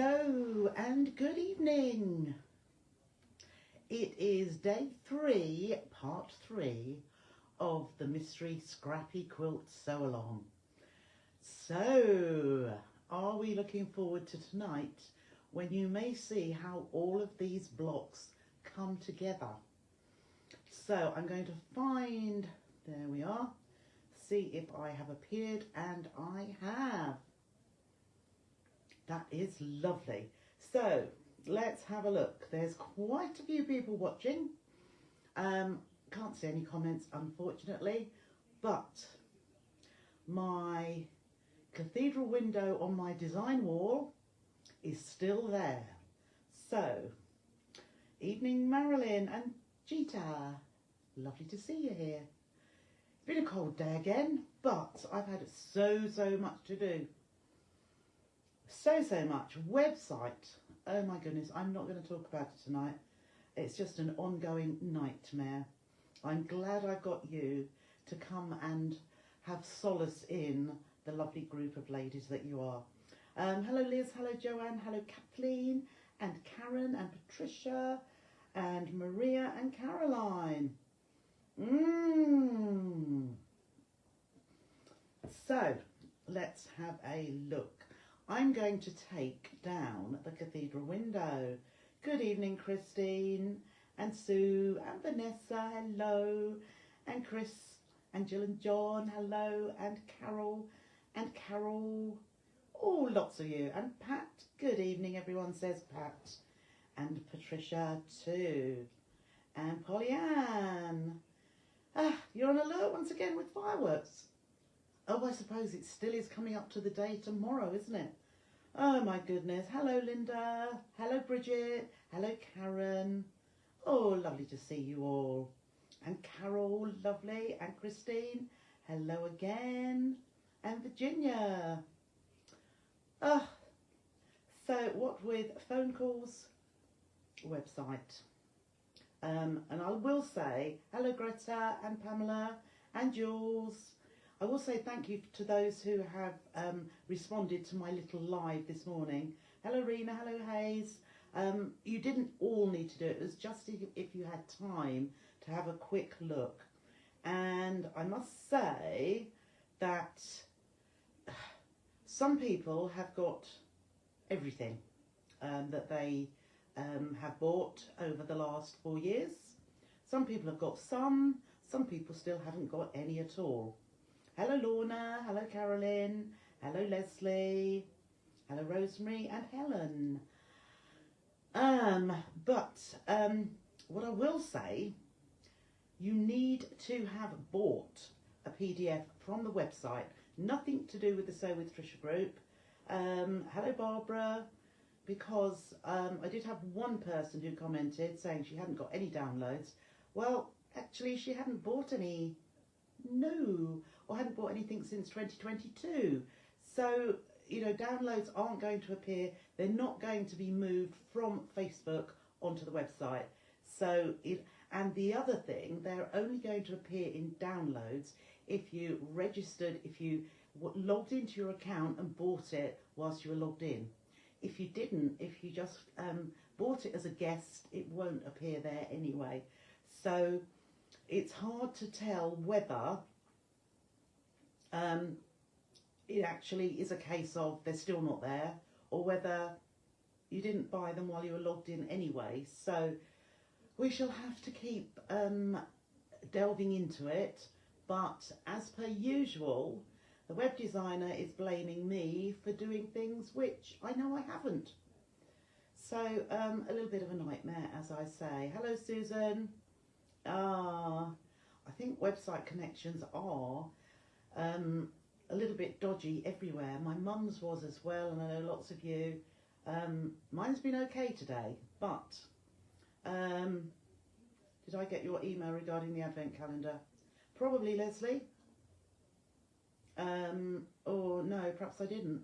Hello and good evening. It is day 3, part 3 of the mystery Scrappy Quilt sew along. So, are we looking forward to tonight when you may see how all of these blocks come together? So I'm going to find, there we are, see if I have appeared, and I have. That is lovely. So let's have a look. There's quite a few people watching. Can't see any comments, unfortunately, but my cathedral window on my design wall is still there. So, evening Marilyn and Gita. Lovely to see you here. It's been a cold day again, but I've had so much to do. So much. Website. Oh my goodness, I'm not going to talk about it tonight. It's just an ongoing nightmare. I'm glad I've got you to come and have solace in the lovely group of ladies that you are. Hello Liz, hello Joanne, hello Kathleen and Karen and Patricia and Maria and Caroline. So, let's have a look. I'm going to take down the cathedral window. Good evening, Christine and Sue and Vanessa, hello, and Chris and Jill and John, hello, and Carol, oh, lots of you, and Pat, good evening, everyone says Pat, and Patricia too, and Pollyann. You're on alert once again with fireworks. Oh, I suppose it still is coming up to the day tomorrow, isn't it? Oh my goodness. Hello Linda. Hello Bridget. Hello Karen. Oh, lovely to see you all. And Carol, lovely. And Christine. Hello again. And Virginia. So what with phone calls, website. And I will say hello Greta and Pamela and Jules. I will say thank you to those who have responded to my little live this morning. Hello Rena, hello Hayes. You didn't all need to do it. It was just if you had time to have a quick look. And I must say that some people have got everything that they have bought over the last 4 years. Some people have got some people still haven't got any at all. Hello Lorna, hello Carolyn, hello Leslie, hello Rosemary and Helen. What I will say, you need to have bought a PDF from the website, nothing to do with the Sew with Trisha group. Hello Barbara, because I did have one person who commented saying she hadn't got any downloads. Well, actually she hadn't bought any, or hadn't bought anything since 2022. So, you know, downloads aren't going to appear. They're not going to be moved from Facebook onto the website. So, and the other thing, they're only going to appear in downloads if you registered, if you logged into your account and bought it whilst you were logged in. If you didn't, if you just bought it as a guest, it won't appear there anyway. So it's hard to tell whether it actually is a case of they're still not there, or whether you didn't buy them while you were logged in anyway. So we shall have to keep delving into it, but as per usual, the web designer is blaming me for doing things which I know I haven't. So a little bit of a nightmare, as I say. Hello Susan. I think website connections are a little bit dodgy everywhere. My mum's was as well, and I know lots of you. Mine's been okay today, but did I get your email regarding the advent calendar? Probably, Leslie. Or no, perhaps I didn't.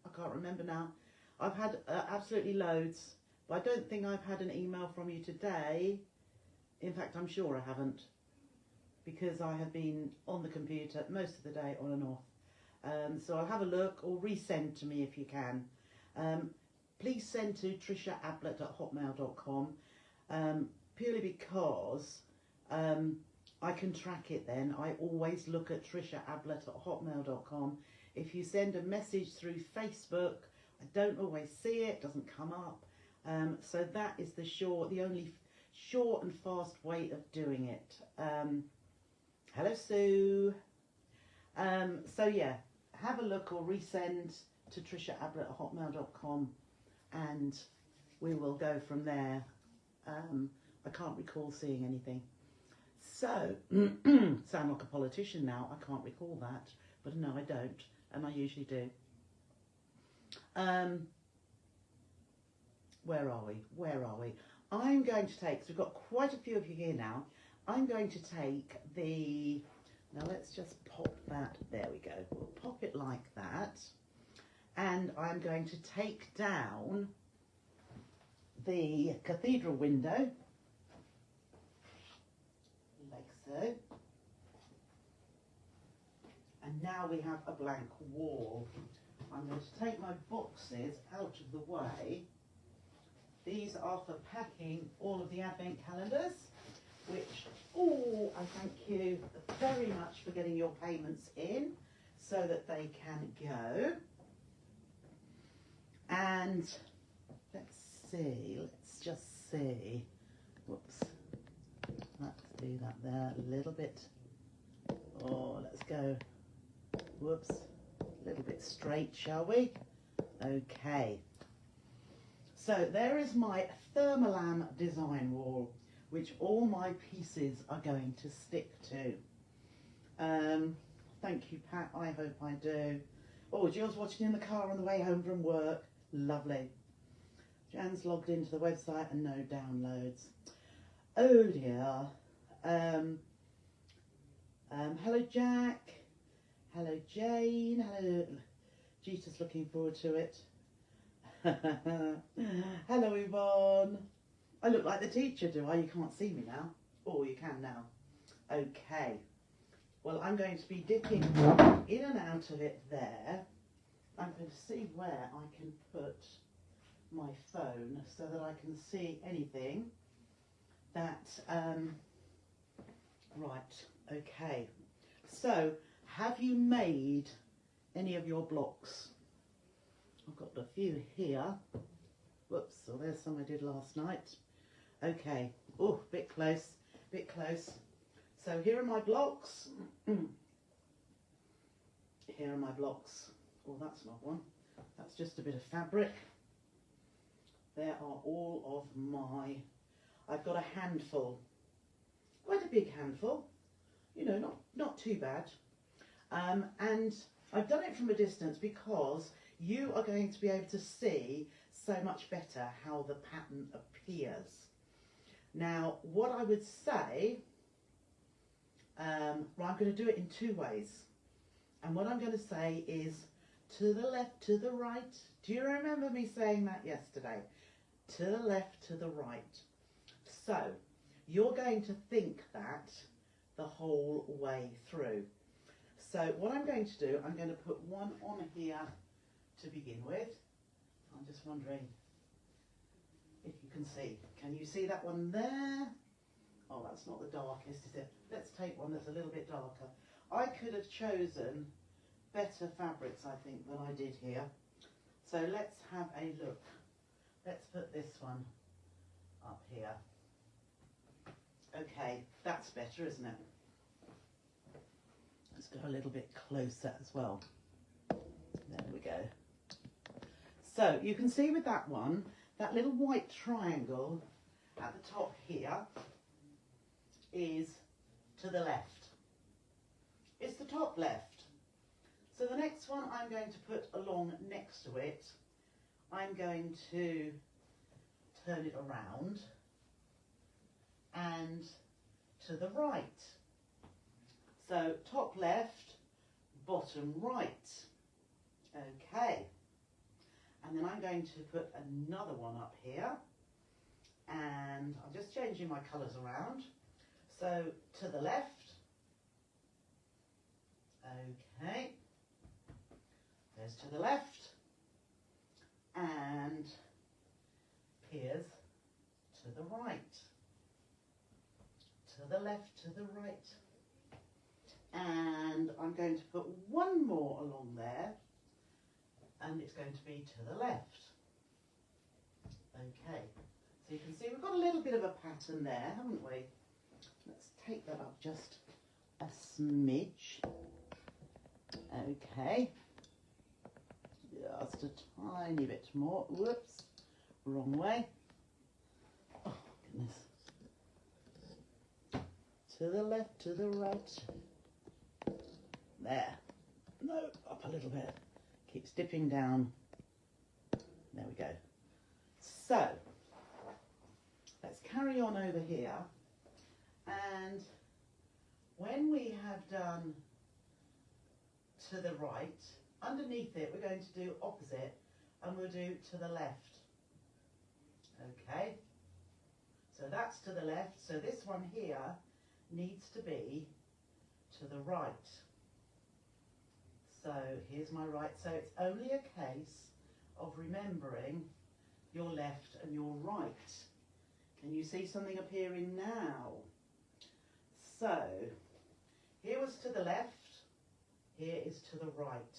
I can't remember now. I've had absolutely loads, but I don't think I've had an email from you today. In fact, I'm sure I haven't, because I have been on the computer most of the day, on and off. So I'll have a look, or resend to me if you can. please send to trisha@hotmail.com, purely because I can track it then. I always look at trisha@hotmail.com. If you send a message through Facebook, I don't always see it, doesn't come up. So that is the only short and fast way of doing it. Hello, Sue. So yeah, have a look or resend to trisha@hotmail.com and we will go from there. I can't recall seeing anything. So, sound like a politician now. I can't recall that, but no, I don't, and I usually do. Where are we? I'm going to take, so we've got quite a few of you here now. I'm going to take now let's just pop that, there we go. We'll pop it like that. And I'm going to take down the cathedral window, like so. And now we have a blank wall. I'm going to take my boxes out of the way. These are for packing all of the advent calendars, which, I thank you very much for getting your payments in so that they can go. And let's just see. Whoops. Let's do that there a little bit. Oh, let's go. Whoops. A little bit straight, shall we? Okay. So there is my Thermolam design wall, which all my pieces are going to stick to. Thank you, Pat. I hope I do. Oh, Jill's watching in the car on the way home from work. Lovely. Jan's logged into the website and no downloads. Oh dear. Hello, Jack. Hello, Jane. Hello. Gita's looking forward to it. Hello, Yvonne. I look like the teacher, do I? You can't see me now. Oh, you can now. Okay. Well, I'm going to be dipping in and out of it there. I'm going to see where I can put my phone so that I can see anything that... right, okay. So, have you made any of your blocks? I've got a few here. Whoops, so there's some I did last night. Okay, oh, bit close. So here are my blocks. Here are my blocks. Oh, that's not one. That's just a bit of fabric. There are all of my... I've got a handful. Quite a big handful. You know, not too bad. And I've done it from a distance because you are going to be able to see so much better how the pattern appears. Now, what I would say, I'm going to do it in two ways. And what I'm going to say is to the left, to the right. Do you remember me saying that yesterday? To the left, to the right. So, you're going to think that the whole way through. So, what I'm going to do, I'm going to put one on here to begin with. I'm just wondering if you can see. Can you see that one there? Oh, that's not the darkest, is it? Let's take one that's a little bit darker. I could have chosen better fabrics, I think, than I did here. So let's have a look. Let's put this one up here. Okay, that's better, isn't it? Let's go a little bit closer as well. There we go. So you can see with that one, that little white triangle at the top here is to the left. It's the top left. So the next one I'm going to put along next to it, I'm going to turn it around and to the right. So top left, bottom right. Okay. And then I'm going to put another one up here. And I'm just changing my colours around. So to the left. Okay. There's to the left. And appears to the right, to the left, to the right. And I'm going to put one more along there, and it's going to be to the left. Okay, so you can see we've got a little bit of a pattern there, haven't we? Let's take that up just a smidge. Okay, just a tiny bit more. Whoops, wrong way. Oh, goodness. To the left, to the right. There. No, up a little bit. Keeps dipping down. There we go. So, let's carry on over here. And when we have done to the right, underneath it we're going to do opposite, and we'll do to the left. Okay, so that's to the left, so this one here needs to be to the right. So here's my right, so it's only a case of remembering your left and your right. Can you see something appearing now? So here was to the left, here is to the right.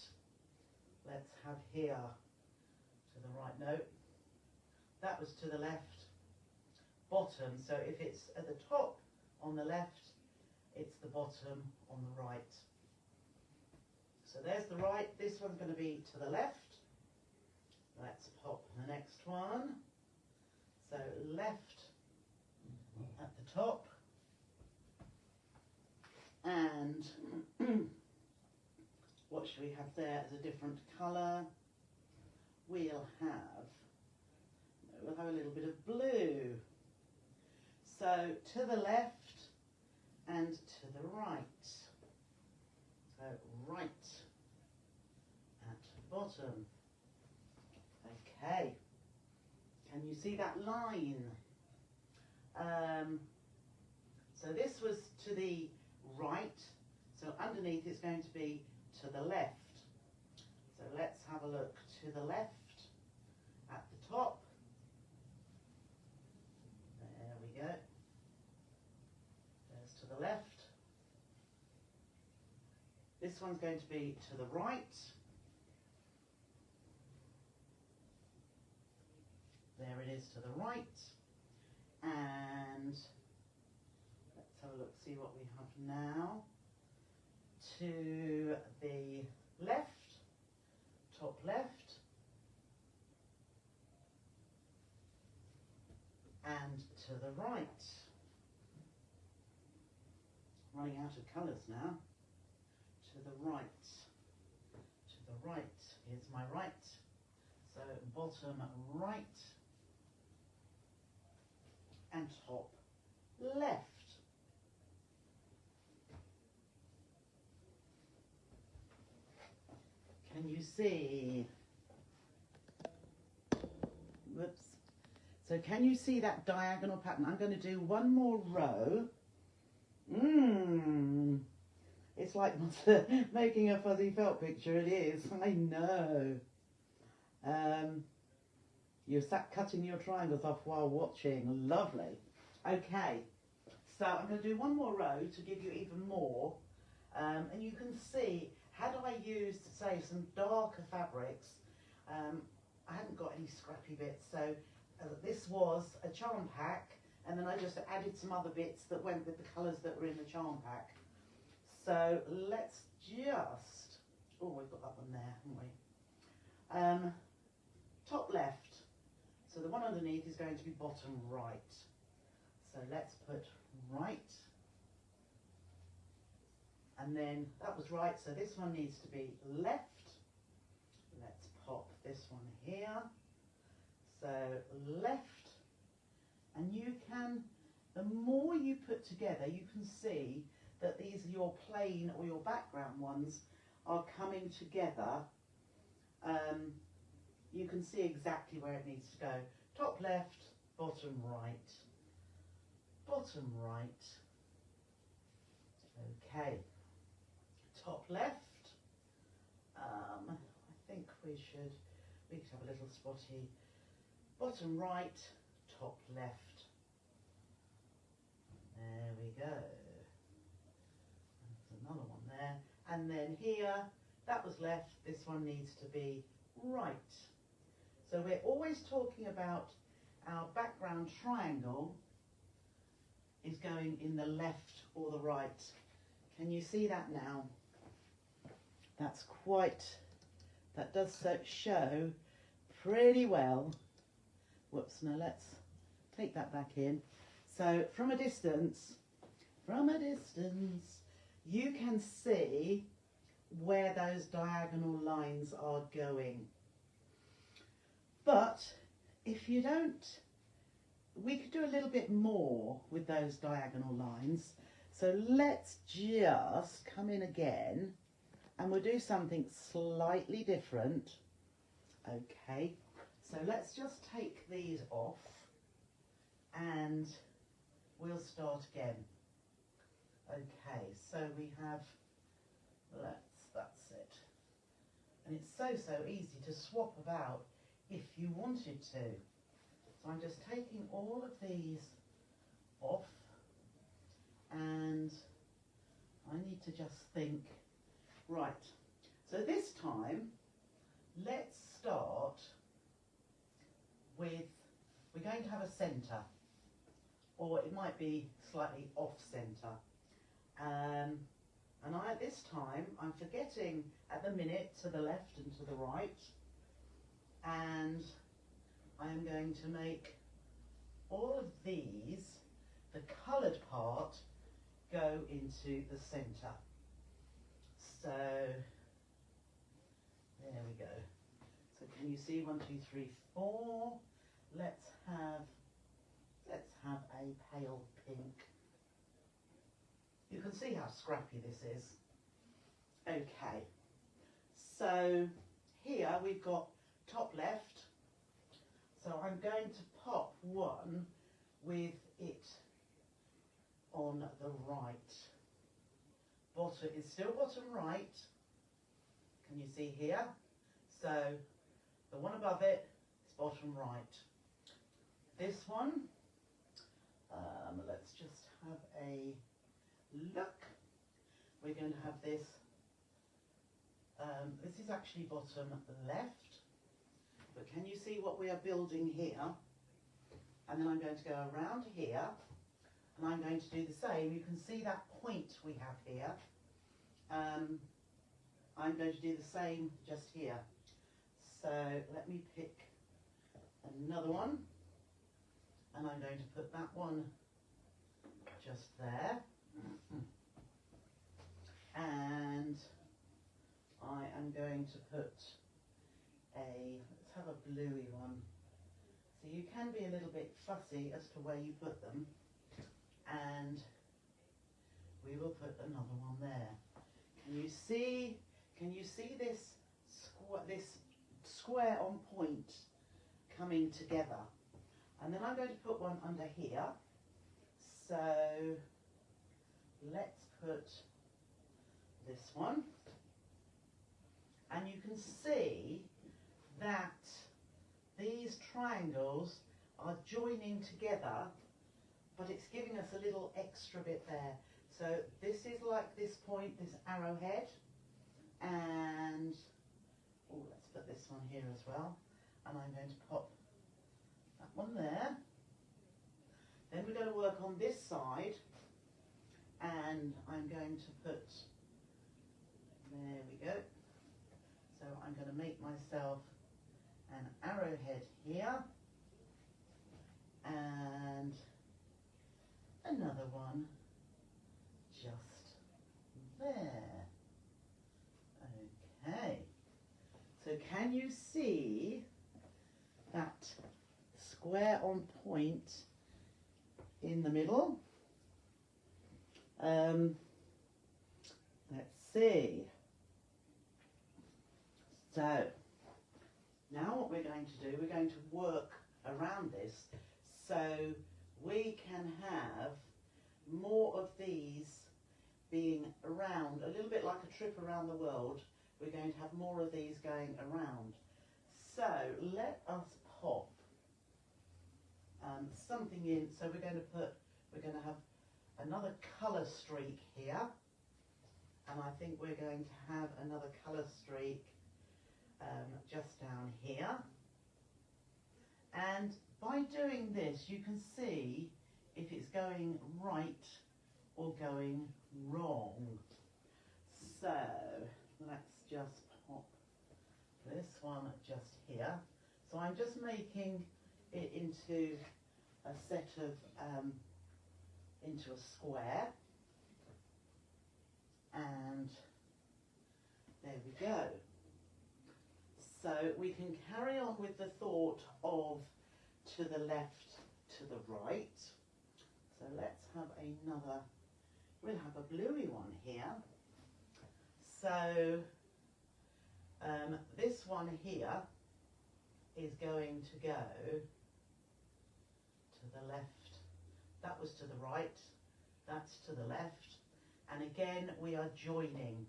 Let's have here to the right. No, that was to the left, bottom. So if it's at the top on the left, it's the bottom on the right. So there's the right. This one's going to be to the left. Let's pop the next one. So left at the top. And what should we have there as a different colour? We'll have a little bit of blue. So to the left and to the right. So right at bottom. Okay. Can you see that line? So this was to the right. So underneath it's going to be to the left. So let's have a look to the left at the top. There we go. There's to the left. This one's going to be to the right. There it is to the right. And let's have a look, see what we have now. To the left, top left. And to the right. Running out of colours now. To the right. To the right. Here's my right. So bottom right. And top left. Can you see? Whoops. So can you see that diagonal pattern? I'm going to do one more row. It's like making a fuzzy felt picture. It is. I know. You sat cutting your triangles off while watching. Lovely. Okay. So I'm going to do one more row to give you even more. And you can see, had I used, say, some darker fabrics, I hadn't got any scrappy bits. So this was a charm pack. And then I just added some other bits that went with the colours that were in the charm pack. So let's just, oh, we've got that one there, haven't we? Top left. So the one underneath is going to be bottom right. So let's put right. And then that was right, so this one needs to be left. Let's pop this one here. So left. And you can, the more you put together, you can see that these are your plain or your background ones are coming together. You can see exactly where it needs to go. Top left, bottom right, bottom right. Okay, top left. I think we could have a little spotty. Bottom right, top left. There we go. There's another one there. And then here, that was left, this one needs to be right. So we're always talking about our background triangle is going in the left or the right. Can you see that now? That's quite, that does show pretty well. Whoops, now let's take that back in. So from a distance, you can see where those diagonal lines are going. But if you don't, we could do a little bit more with those diagonal lines. So let's just come in again and we'll do something slightly different. Okay, so let's just take these off and we'll start again. Okay, so we have, that's it. And it's so easy to swap about if you wanted to. So I'm just taking all of these off and I need to just think, right, so this time let's start with, we're going to have a centre, or it might be slightly off centre. And at this time, I'm forgetting at the minute to the left and to the right, and I am going to make all of these, the coloured part, go into the centre. So, there we go. So can you see 1, 2, 3, 4? Let's have a pale pink. You can see how scrappy this is. Okay, so here we've got top left. So I'm going to pop one with it on the right. Bottom is still bottom right. Can you see here? So the one above it is bottom right. This one, let's just have a look. We're going to have this. This is actually bottom left. But can you see what we are building here? And then I'm going to go around here and I'm going to do the same. You can see that point we have here. I'm going to do the same just here. So let me pick another one and I'm going to put that one just there. And I am going to put let's have a bluey one. So you can be a little bit fussy as to where you put them, and we will put another one there. Can you see this square on point coming together? And then I'm going to put one under here. So let's put this one, and you can see that these triangles are joining together, but it's giving us a little extra bit there. So this is like this point, this arrowhead, and let's put this one here as well, and I'm going to pop that one there. Then we're going to work on this side, and I'm going to put, there we go. So I'm going to make myself an arrowhead here, and another one just there. Okay, so can you see that square on point in the middle? Let's see. So now what we're going to do, we're going to work around this so we can have more of these being around, a little bit like a trip around the world. We're going to have more of these going around. So let us pop something in, so we're going to have another colour streak here, and I think we're going to have another colour streak just down here. And by doing this, you can see if it's going right or going wrong. So let's just pop this one just here. So I'm just making it into a set of, into a square. And there we go. So we can carry on with the thought of to the left, to the right. So let's have another, we'll have a bluey one here. So this one here is going to go to the left. That was to the right, that's to the left. And again, we are joining.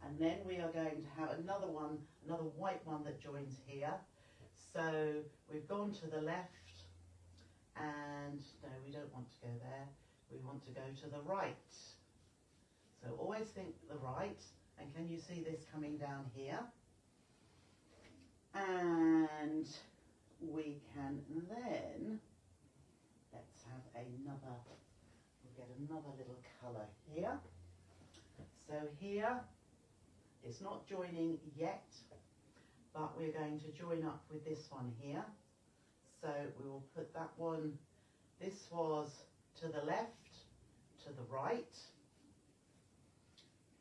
And then we are going to have another one, another white one that joins here. So we've gone to the left, and no, we don't want to go there. We want to go to the right. So always think the right. And can you see this coming down here? And we can then, let's have another, we'll get another little colour here. So here, it's not joining yet, but we're going to join up with this one here. So we will put that one, this was to the left, to the right,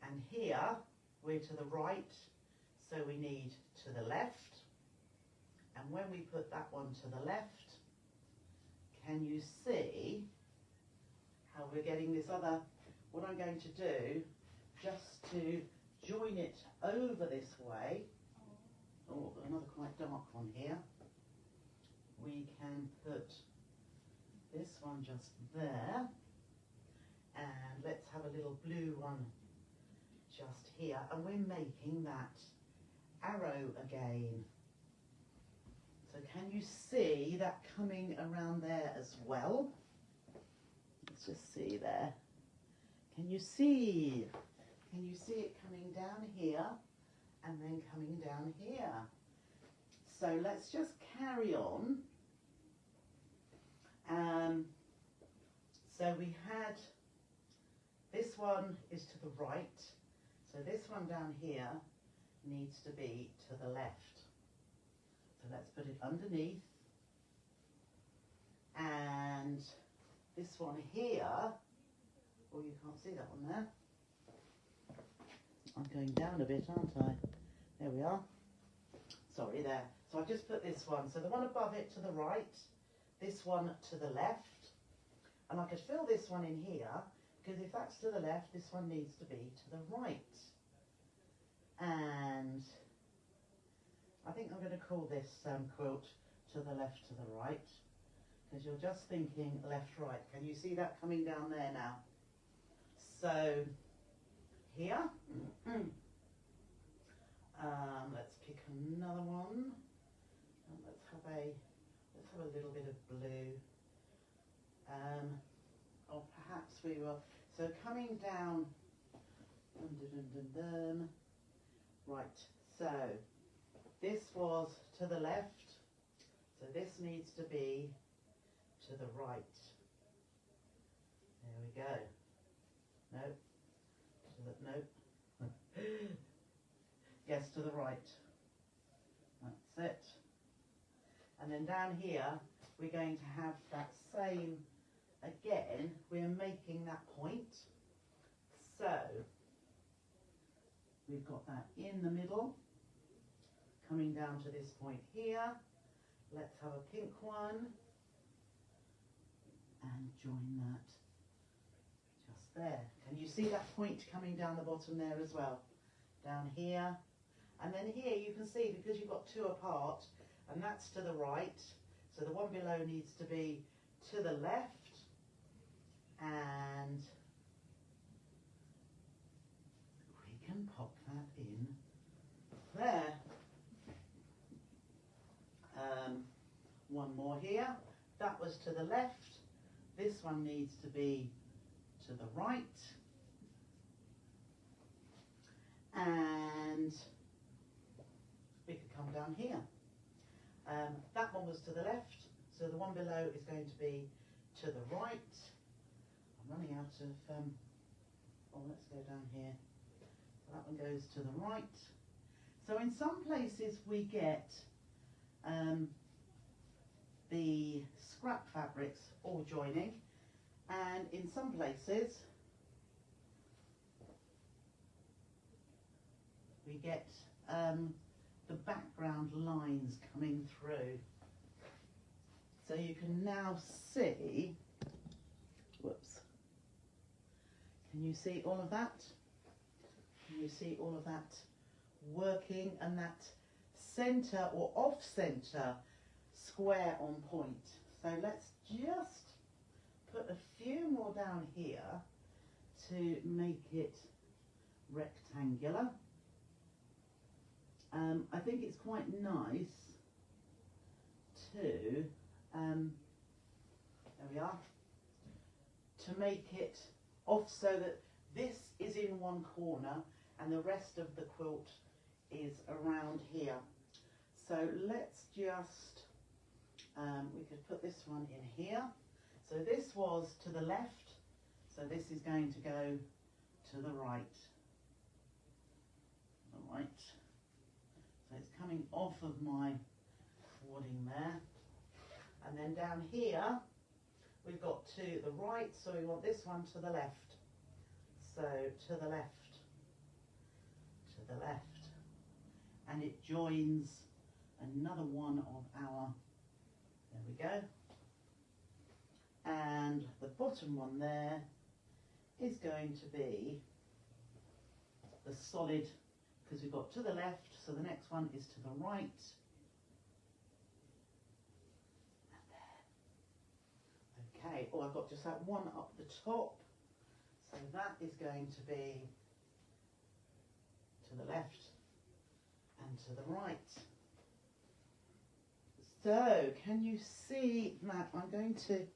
and here we're to the right, so we need to the left. And when we put that one to the left, can you see how we're getting this other, what I'm going to do, just to join it over this way. Oh, another quite dark one here. We can put this one just there, and let's have a little blue one just here, and we're making that arrow again. So can you see that coming around there as well? Let's just see there. Can you see? Can you see it coming down here and then coming down here? So let's just carry on. So we had, this one is to the right. So this one down here needs to be to the left. So let's put it underneath. And this one here, oh, you can't see that one there. I'm going down a bit, aren't I? There we are. Sorry, there. So I've just put this one. So the one above it to the right, this one to the left. And I could fill this one in here, because if that's to the left, this one needs to be to the right. And I think I'm going to call this quilt to the left, to the right, because you're just thinking left, right. Can you see that coming down there now? So here, let's pick another one. And let's have a little bit of blue. Or perhaps we will. So coming down. Right. So this was to the left. So this needs to be to the right. There we go. Nope. Nope. Yes, to the right. That's it. And then down here, we're going to have that same, again, we're making that point. So, we've got that in the middle, coming down to this point here. Let's have a pink one, and join that just there. Can you see that point coming down the bottom there as well? Down here. And then here you can see, because you've got two apart, and that's to the right, so the one below needs to be to the left, and we can pop that in there. One more here, that was to the left. This one needs to be to the right. And we could come down here. That one was to the left, so the one below is going to be to the right. I'm running out of, oh, let's go down here. So that one goes to the right. So in some places we get the scrap fabrics all joining, and in some places we get the background lines coming through. So you can now see, whoops, can you see all of that? Can you see all of that working, and that centre or off centre square on point? So let's just put a few more down here to make it rectangular. I think it's quite nice to, there we are, to make it off so that this is in one corner and the rest of the quilt is around here. So let's just, we could put this one in here. So this was to the left, so this is going to go to the right. The right. So it's coming off of my wadding there. And then down here, we've got to the right, so we want this one to the left. So to the left, to the left. And it joins another one of our, there we go. And the bottom one there is going to be the solid, because we've got to the left, so the next one is to the right. And there. Okay, oh, I've got just that one up the top. So that is going to be to the left and to the right. So, can you see that? I'm going to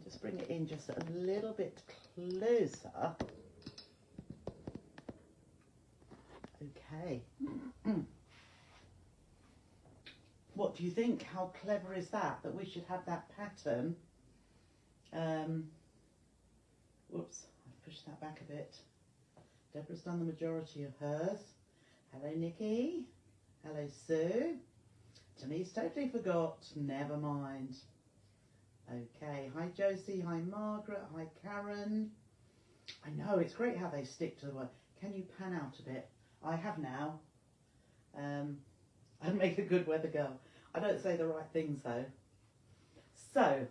just bring it in just a little bit closer. Okay. What do you think? How clever is that? That we should have that pattern. Whoops, I've pushed that back a bit. Deborah's done the majority of hers. Hello, Nikki. Hello, Sue. Denise totally forgot. Never mind. Okay. Hi, Josie. Hi, Margaret. Hi, Karen. I know, it's great how they stick to the word. Can you pan out a bit? I have now. I'd make a good weather girl. I don't say the right things though. So,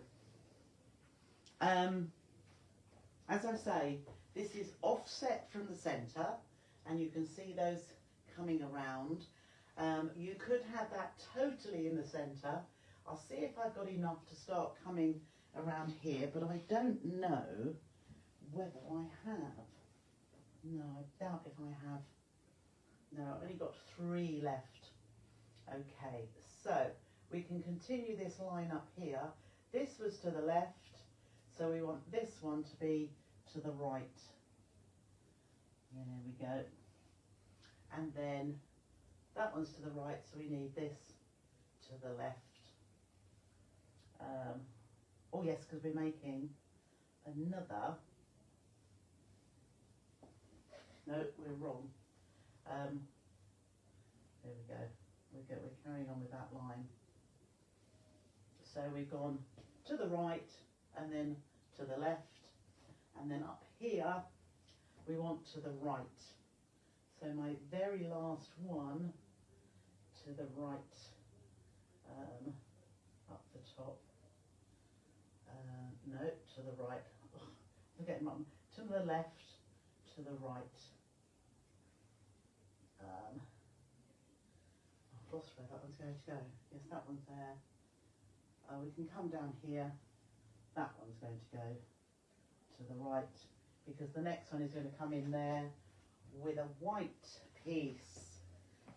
as I say, this is offset from the centre, and you can see those coming around. You could have that totally in the centre. I'll see if I've got enough to start coming around here, but I don't know whether I have. No, I doubt if I have. No, I've only got 3 left. Okay, so we can continue this line up here. This was to the left, so we want this one to be to the right. There we go. And then that one's to the right, so we need this to the left. Oh yes, because we're making another. No, we're wrong. There we go. We're carrying on with that line. So we've gone to the right and then to the left, and then up here we want to the right. So my very last one to the right, up the top. No, to the right. Oh, I'm getting my, to the left, to the right. I've lost where that one's going to go. Yes, that one's there. We can come down here. That one's going to go to the right, because the next one is going to come in there with a white piece.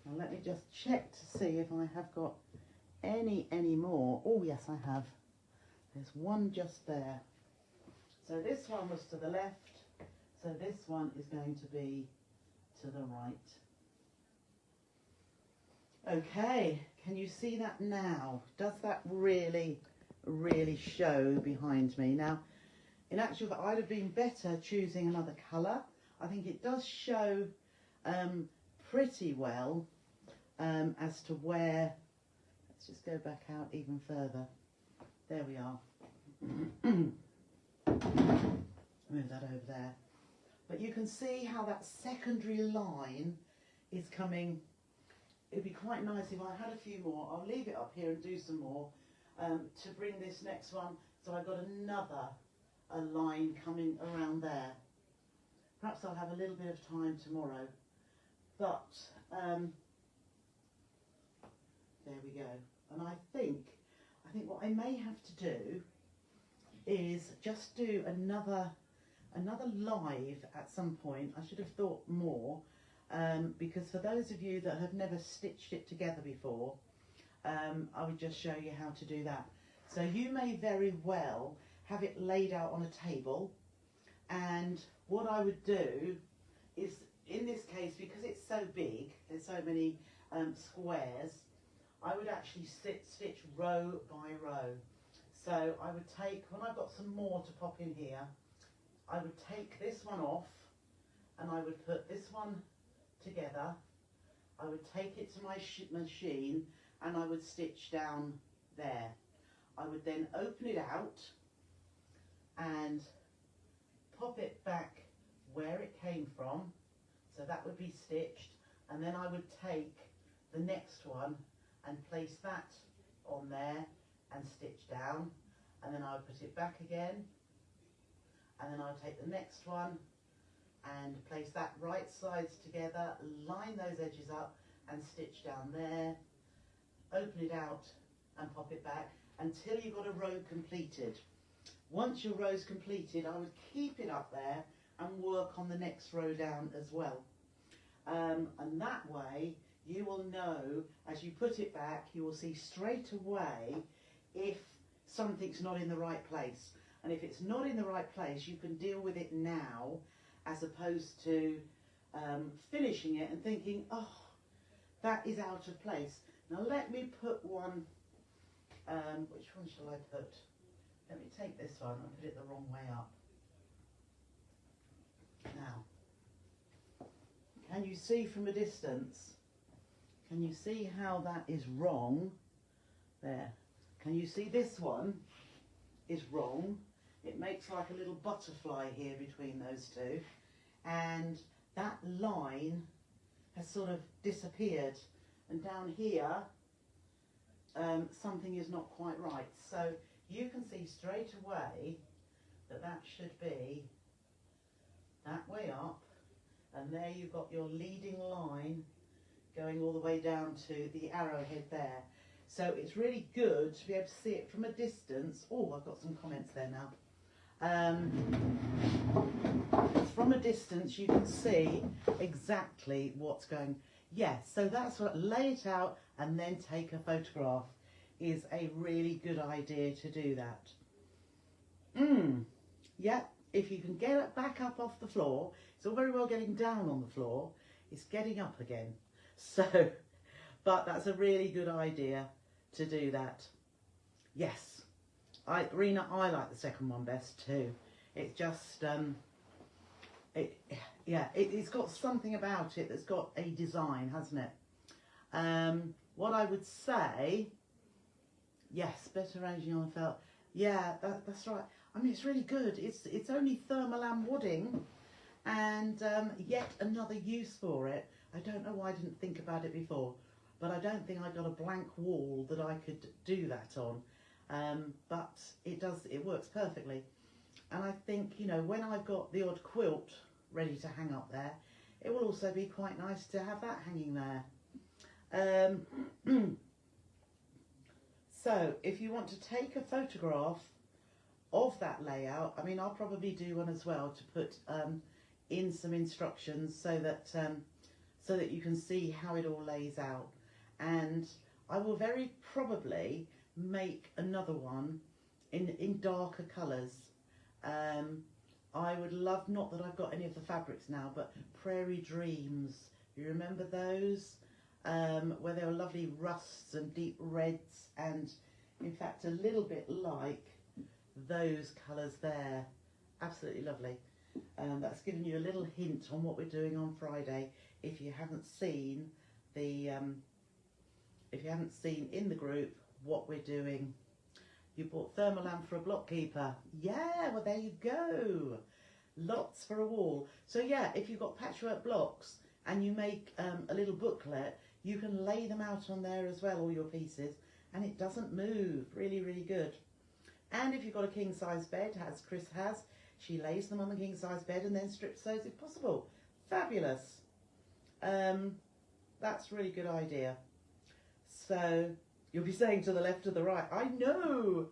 Now let me just check to see if I have got any more. Oh yes, I have. There's one just there. So this one was to the left, so this one is going to be to the right. Okay, can you see that now? Does that really, really show behind me? Now, in actual fact, I'd have been better choosing another colour. I think it does show pretty well as to where. Let's just go back out even further. There we are. Move that over there. But you can see how that secondary line is coming. It'd be quite nice if I had a few more. I'll leave it up here and do some more to bring this next one. So I've got another line coming around there. Perhaps I'll have a little bit of time tomorrow. But there we go. And I think what I may have to do is just do another live at some point. I should have thought more, because for those of you that have never stitched it together before, I would just show you how to do that. So you may very well have it laid out on a table, and what I would do is, in this case, because it's so big, there's so many squares, I would actually stitch row by row. So I would take, when I've got some more to pop in here, I would take this one off and I would put this one together. I would take it to my machine and I would stitch down there. I would then open it out and pop it back where it came from. So that would be stitched, and then I would take the next one and place that on there and stitch down, and then I would put it back again, and then I would take the next one and place that right sides together, line those edges up and stitch down there, open it out and pop it back until you've got a row completed. Once your row's completed, I would keep it up there and work on the next row down as well. And that way you will know, as you put it back, you will see straight away if something's not in the right place. And if it's not in the right place, you can deal with it now, as opposed to finishing it and thinking, oh, that is out of place. Now let me put one, which one shall I put? Let me take this one and put it the wrong way up. Now, can you see from a distance? Can you see how that is wrong? There. Can you see this one is wrong? It makes like a little butterfly here between those two. And that line has sort of disappeared. And down here, something is not quite right. So you can see straight away that that should be that way up. And there you've got your leading line going all the way down to the arrowhead there. So it's really good to be able to see it from a distance. Oh, I've got some comments there now. From a distance you can see exactly what's going. Yes, so that's what, lay it out and then take a photograph is a really good idea to do that. Yeah, if you can get it back up off the floor, it's all very well getting down on the floor, it's getting up again. So, but that's a really good idea to do that. Yes, Rena, I like the second one best too. It's just, it's got something about it that's got a design, hasn't it? What I would say, yes, better arranging on felt. Yeah, that's right. I mean, it's really good. It's only thermal and wooding, and yet another use for it. I don't know why I didn't think about it before, but I don't think I got a blank wall that I could do that on. But it works perfectly. And I think, you know, when I've got the odd quilt ready to hang up there, it will also be quite nice to have that hanging there. So if you want to take a photograph of that layout, I mean, I'll probably do one as well to put in some instructions so that you can see how it all lays out. And I will very probably make another one in darker colours. I would love, not that I've got any of the fabrics now, but Prairie Dreams. You remember those? Where they were lovely rusts and deep reds, and in fact a little bit like those colours there. Absolutely lovely. That's giving you a little hint on what we're doing on Friday. If you haven't seen the, if you haven't seen in the group what we're doing. You bought Thermolam for a block keeper. Yeah, well there you go. Lots for a wall. So yeah, if you've got patchwork blocks and you make a little booklet, you can lay them out on there as well, all your pieces, and it doesn't move. Really, really good. And if you've got a king size bed, as Chris has, she lays them on the king size bed and then strips those if possible. Fabulous. That's a really good idea. So you'll be saying to the left or the right, I know.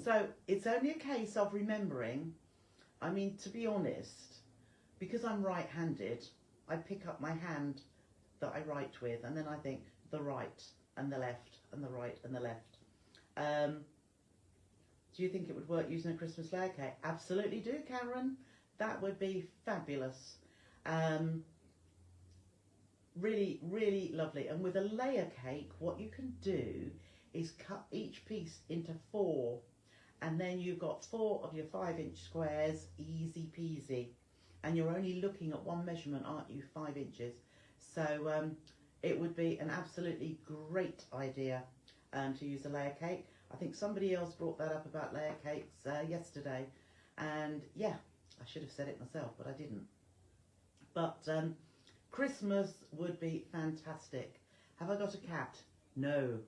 So it's only a case of remembering. I mean, to be honest, because I'm right-handed, I pick up my hand that I write with, and then I think the right and the left and the right and the left. Do you think it would work using a Christmas layer cake? Absolutely do, Karen. That would be fabulous. Really, really lovely. And with a layer cake, what you can do is cut each piece into 4, and then you've got 4 of your 5-inch squares, easy peasy. And you're only looking at one measurement, aren't you? 5 inches. So it would be an absolutely great idea to use a layer cake. I think somebody else brought that up about layer cakes yesterday, and yeah, I should have said it myself, but I didn't. But Christmas would be fantastic. Have I got a cat? No.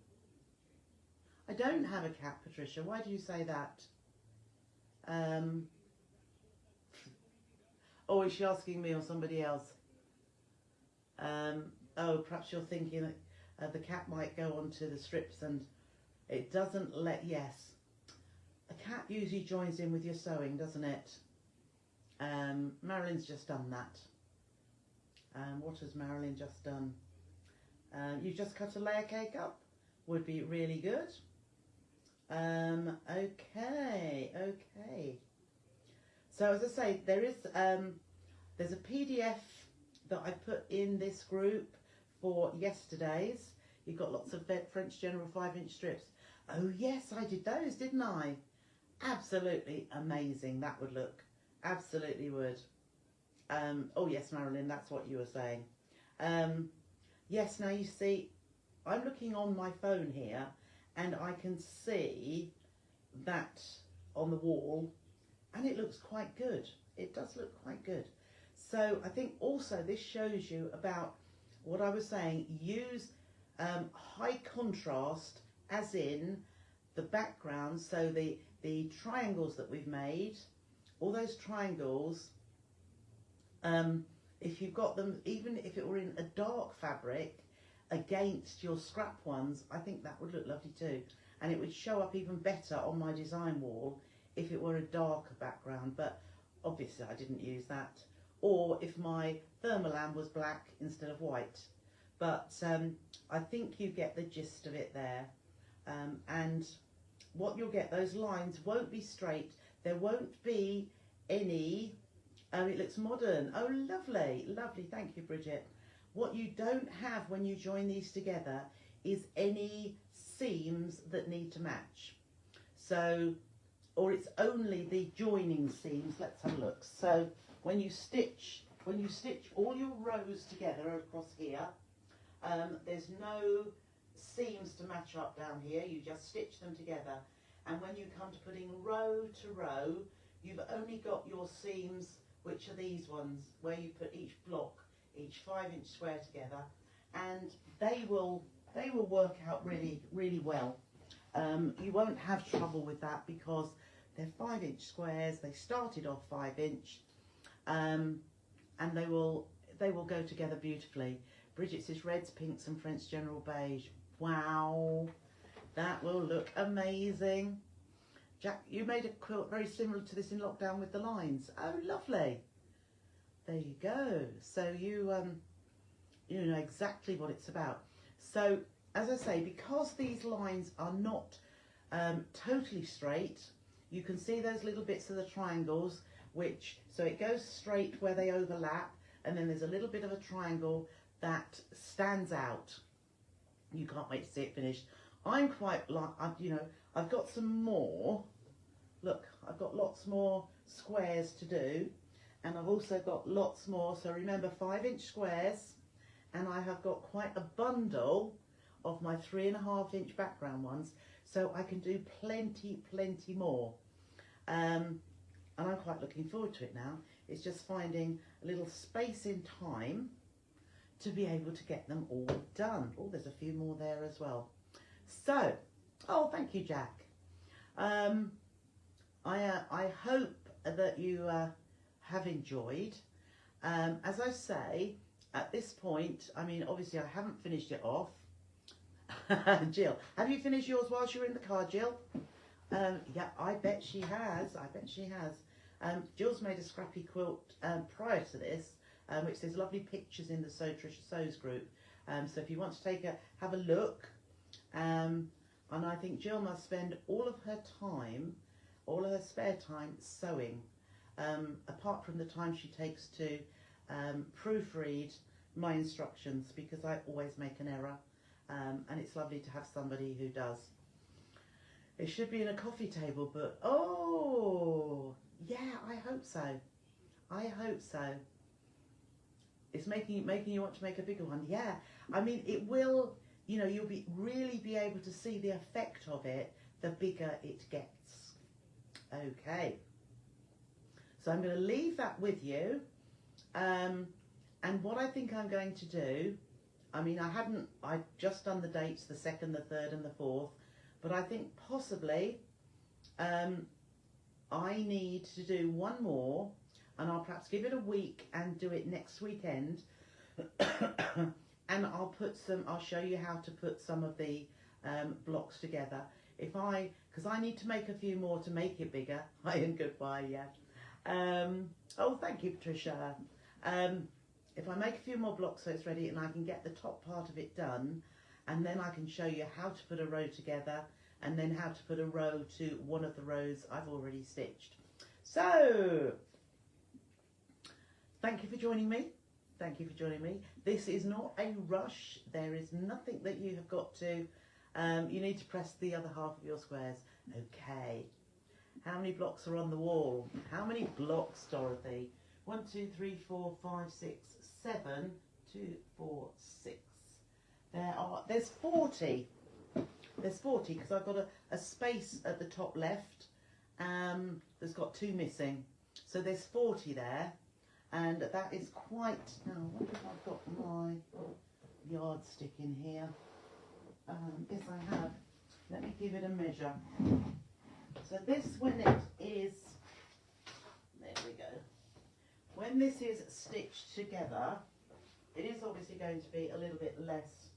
I don't have a cat, Patricia. Why do you say that? Oh, is she asking me or somebody else? Oh, perhaps you're thinking that the cat might go onto the strips and it doesn't let, yes. A cat usually joins in with your sewing, doesn't it? Marilyn's just done that. What has Marilyn just done? You just cut a layer cake up. Would be really good. Okay. So as I say, there is there's a PDF that I put in this group for yesterday's. You've got lots of French General 5-inch strips. Oh yes, I did those, didn't I? Absolutely amazing. That would look. Absolutely would. Oh yes, Marilyn, that's what you were saying. Yes, now you see, I'm looking on my phone here and I can see that on the wall and it looks quite good. It does look quite good. So I think also this shows you about what I was saying. Use high contrast, as in the background, so the triangles that we've made, all those triangles, if you've got them, even if it were in a dark fabric against your scrap ones, I think that would look lovely too. And it would show up even better on my design wall if it were a darker background, but obviously I didn't use that. Or if my Thermolam was black instead of white. But I think you get the gist of it there. And what you'll get, those lines won't be straight. There won't be any, it looks modern. Oh, lovely, lovely. Thank you, Bridget. What you don't have when you join these together is any seams that need to match. So, or it's only the joining seams. Let's have a look. So when you stitch all your rows together across here, there's no seams to match up down here. You just stitch them together. And when you come to putting row to row, you've only got your seams, which are these ones, where you put each block, each 5-inch square together, and they will work out really, really well. You won't have trouble with that because they're 5-inch squares. They started off 5-inch, and they will go together beautifully. Bridget says reds, pinks, and French General beige. Wow, that will look amazing. Jack, you made a quilt very similar to this in lockdown with the lines. Oh, lovely. There you go. So you know exactly what it's about. So as I say, because these lines are not totally straight, you can see those little bits of the triangles, so it goes straight where they overlap, and then there's a little bit of a triangle that stands out. You can't wait to see it finished. I'm quite like, I've got some more. Look, I've got lots more squares to do, and I've also got lots more. So remember, 5-inch squares, and I have got quite a bundle of my 3.5-inch background ones, so I can do plenty more. And I'm quite looking forward to it now. It's just finding a little space in time to be able to get them all done. Oh, there's a few more there as well. So, oh, thank you, Jack. I hope that you have enjoyed. As I say, at this point, I mean, obviously I haven't finished it off. Jill, have you finished yours whilst you're in the car, Jill? Yeah, I bet she has. I bet she has. Jill's made a scrappy quilt prior to this, which there's lovely pictures in the Trisha Sews group. So if you want to have a look, and I think Jill must spend all of her spare time sewing, apart from the time she takes to proofread my instructions, because I always make an error, and it's lovely to have somebody who does. It should be in a coffee table book. Oh, yeah, I hope so. I hope so. It's making you want to make a bigger one. Yeah, I mean, it will, you'll really be able to see the effect of it the bigger it gets. Okay. So I'm going to leave that with you. And what I think I'm going to do, I mean, I've just done the dates, the 2nd, the 3rd and the 4th, but I think possibly I need to do one more, and I'll perhaps give it a week and do it next weekend. And I'll show you how to put some of the blocks together. Because I need to make a few more to make it bigger. Hi and goodbye, yeah. Oh, thank you, Patricia. If I make a few more blocks so it's ready and I can get the top part of it done, and then I can show you how to put a row together, and then how to put a row to one of the rows I've already stitched. So, thank you for joining me. Thank you for joining me. This is not a rush. There is nothing that you have got to, you need to press the other half of your squares. Okay. How many blocks are on the wall? How many blocks, Dorothy? 1, 2, 3, 4, 5, 6, 7, 2, 4, 6. There's 40. There's 40 because I've got a space at the top left. There's got 2 missing. So there's 40 there. And that is quite, now I wonder if I've got my yardstick in here. Yes, I have. Let me give it a measure. So this, when it is, there we go. When this is stitched together, it is obviously going to be a little bit less.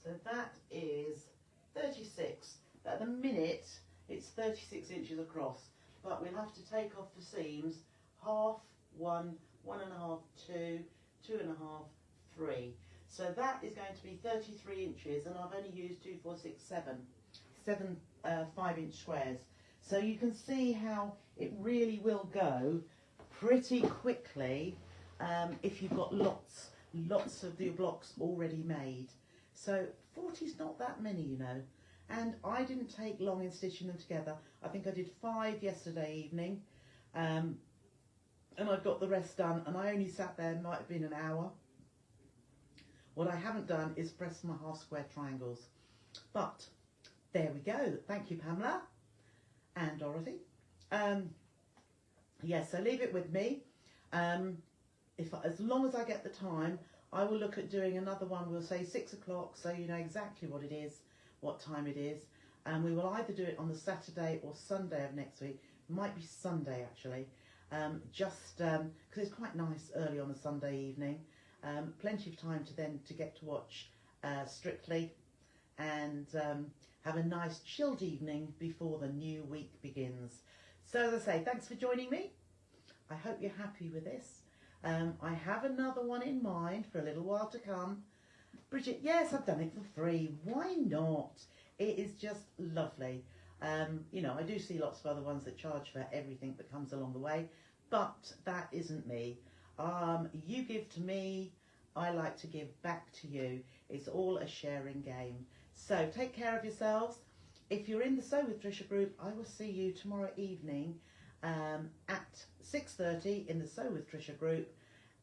So that is 36. At the minute, it's 36 inches across, but we'll have to take off the seams, half, 1, 1.5, 2, 2.5, 3. So that is going to be 33 inches, and I've only used 2, 4, 6, 7 5-inch squares. So you can see how it really will go pretty quickly if you've got lots of your blocks already made. So 40 is not that many, and I didn't take long in stitching them together. I think I did 5 yesterday evening, and I've got the rest done, and I only sat there, might have been an hour. What I haven't done is press my half square triangles, but there we go. Thank you, Pamela and Dorothy. Yes, so leave it with me. As long as I get the time, I will look at doing another one. We'll say 6 o'clock, so you know exactly what it is, what time it is. And we will either do it on the Saturday or Sunday of next week. It might be Sunday, actually, just because it's quite nice early on a Sunday evening. Plenty of time to get to watch Strictly, and have a nice chilled evening before the new week begins. So as I say, thanks for joining me. I hope you're happy with this. I have another one in mind for a little while to come. Bridget, yes, I've done it for free. Why not? It is just lovely. You know, I do see lots of other ones that charge for everything that comes along the way, but that isn't me. You give to me, I like to give back to you. It's all a sharing game. So take care of yourselves. If you're in the Sew with Trisha group, I will see you tomorrow evening at 6:30 in the Sew with Trisha group,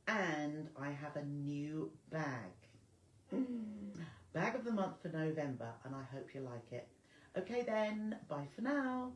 and I have a new bag. Bag of the month for November, and I hope you like it. Okay then, bye for now.